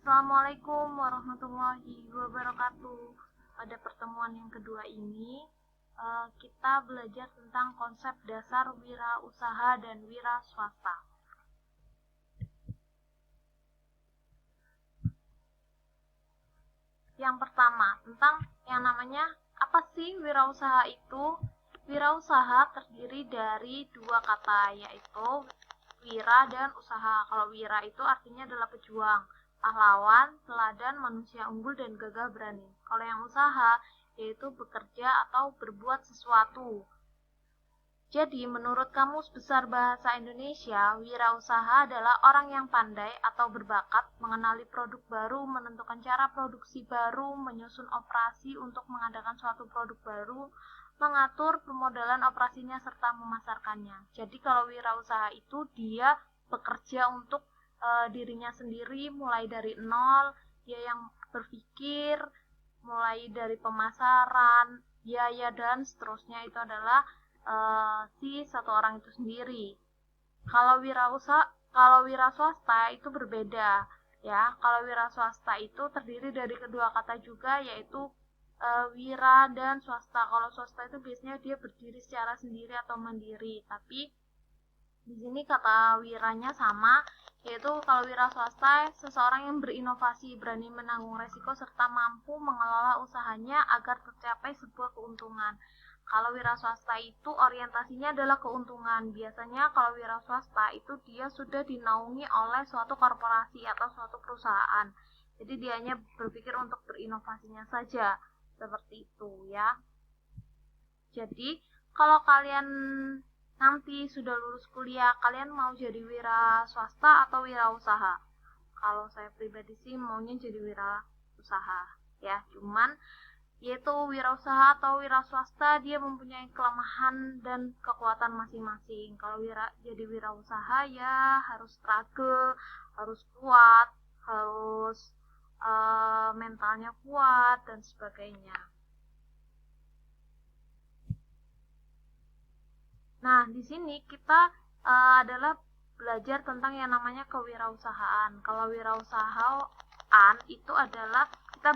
Assalamualaikum warahmatullahi wabarakatuh. Pada pertemuan yang kedua ini, kita belajar tentang konsep dasar wirausaha dan wira swasta. Yang pertama, tentang yang namanya apa sih wirausaha itu? Wirausaha terdiri dari dua kata, yaitu wira dan usaha. Kalau wira itu artinya adalah pejuang, pahlawan, teladan, manusia unggul, dan gagah berani. Kalau yang usaha, yaitu bekerja atau berbuat sesuatu. Jadi, menurut Kamus Besar Bahasa Indonesia, wirausaha adalah orang yang pandai atau berbakat mengenali produk baru, menentukan cara produksi baru, menyusun operasi untuk mengadakan suatu produk baru, mengatur pemodalan operasinya, serta memasarkannya. Jadi, kalau wirausaha itu dia bekerja untuk dirinya sendiri, mulai dari nol, dia yang berpikir, mulai dari pemasaran, biaya, dan seterusnya itu adalah si satu orang itu sendiri. Kalau wira swasta itu berbeda, ya. Kalau wira swasta itu terdiri dari kedua kata juga, yaitu wira dan swasta. Kalau swasta itu biasanya dia berdiri secara sendiri atau mandiri, tapi di sini kata wiranya sama, yaitu kalau wira swasta seseorang yang berinovasi, berani menanggung resiko, serta mampu mengelola usahanya agar tercapai sebuah keuntungan. Kalau wira swasta itu orientasinya adalah keuntungan. Biasanya kalau wira swasta itu dia sudah dinaungi oleh suatu korporasi atau suatu perusahaan. Jadi dia hanya berpikir untuk berinovasinya saja. Seperti itu ya. Jadi kalau kalian nanti sudah lulus kuliah, kalian mau jadi wira swasta atau wira usaha? Kalau saya pribadi sih maunya jadi wira usaha ya. Cuman yaitu wirausaha atau wira swasta dia mempunyai kelemahan dan kekuatan masing-masing. Kalau jadi wirausaha ya harus struggle, harus kuat, harus mentalnya kuat dan sebagainya. Nah, di sini kita adalah belajar tentang yang namanya kewirausahaan. Kalau wirausahaan itu adalah kita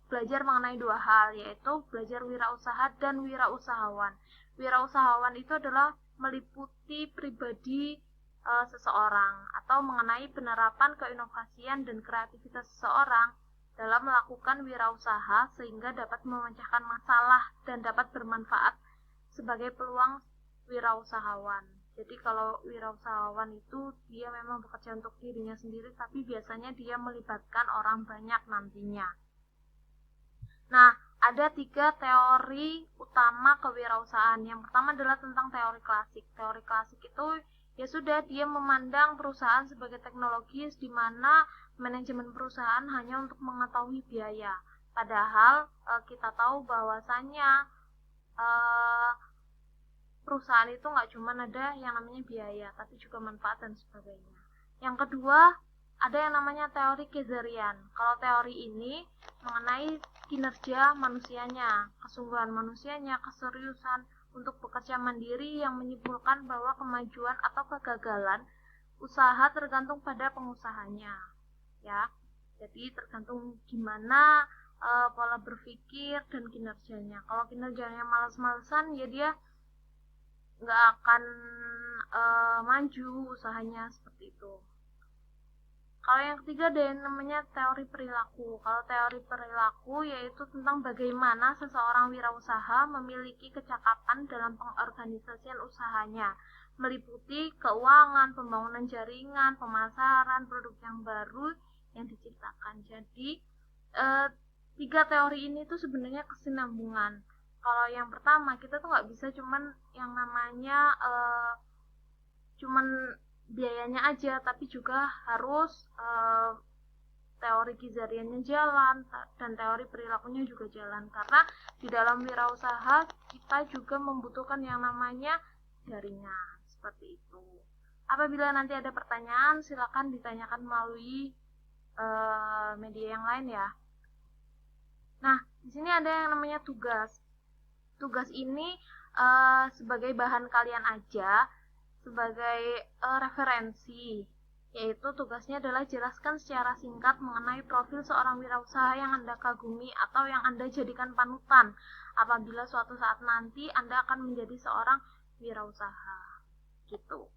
belajar mengenai dua hal, yaitu belajar wirausaha dan wirausahawan. Wirausahawan itu adalah meliputi pribadi seseorang atau mengenai penerapan keinovasian dan kreativitas seseorang dalam melakukan wirausaha sehingga dapat memecahkan masalah dan dapat bermanfaat sebagai peluang wirausahawan. Jadi kalau wirausahawan itu dia memang bekerja untuk dirinya sendiri, tapi biasanya dia melibatkan orang banyak nantinya. Nah, ada 3 teori utama kewirausahaan. Yang pertama adalah tentang teori klasik. Teori klasik itu ya sudah dia memandang perusahaan sebagai teknologis di mana manajemen perusahaan hanya untuk mengetahui biaya. Padahal kita tahu bahwasannya perusahaan itu nggak cuma ada yang namanya biaya, tapi juga manfaat dan sebagainya. Yang kedua, ada yang namanya teori Kazarian. Kalau teori ini mengenai kinerja manusianya, kesungguhan manusianya, keseriusan untuk bekerja mandiri yang menyimpulkan bahwa kemajuan atau kegagalan usaha tergantung pada pengusahanya. Ya, jadi tergantung gimana pola berpikir dan kinerjanya. Kalau kinerjanya malas-malesan, ya dia nggak akan maju usahanya seperti itu. Kalau yang ketiga ada yang namanya teori perilaku. Kalau teori perilaku yaitu tentang bagaimana seseorang wirausaha memiliki kecakapan dalam pengorganisasian usahanya, meliputi keuangan, pembangunan jaringan, pemasaran, produk yang baru yang diciptakan. Jadi 3 teori ini tuh sebenarnya kesinambungan. Kalau yang pertama kita tuh nggak bisa cuman yang namanya cuman biayanya aja, tapi juga harus teori Kazariannya jalan dan teori perilakunya juga jalan, karena di dalam wirausaha kita juga membutuhkan yang namanya jaringan seperti itu. Apabila nanti ada pertanyaan silakan ditanyakan melalui media yang lain ya. Nah, di sini ada yang namanya tugas. Tugas ini sebagai bahan kalian aja, sebagai referensi yaitu tugasnya adalah jelaskan secara singkat mengenai profil seorang wirausaha yang Anda kagumi atau yang Anda jadikan panutan apabila suatu saat nanti Anda akan menjadi seorang wirausaha. Gitu.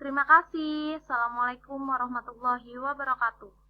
Terima kasih. Assalamualaikum warahmatullahi wabarakatuh.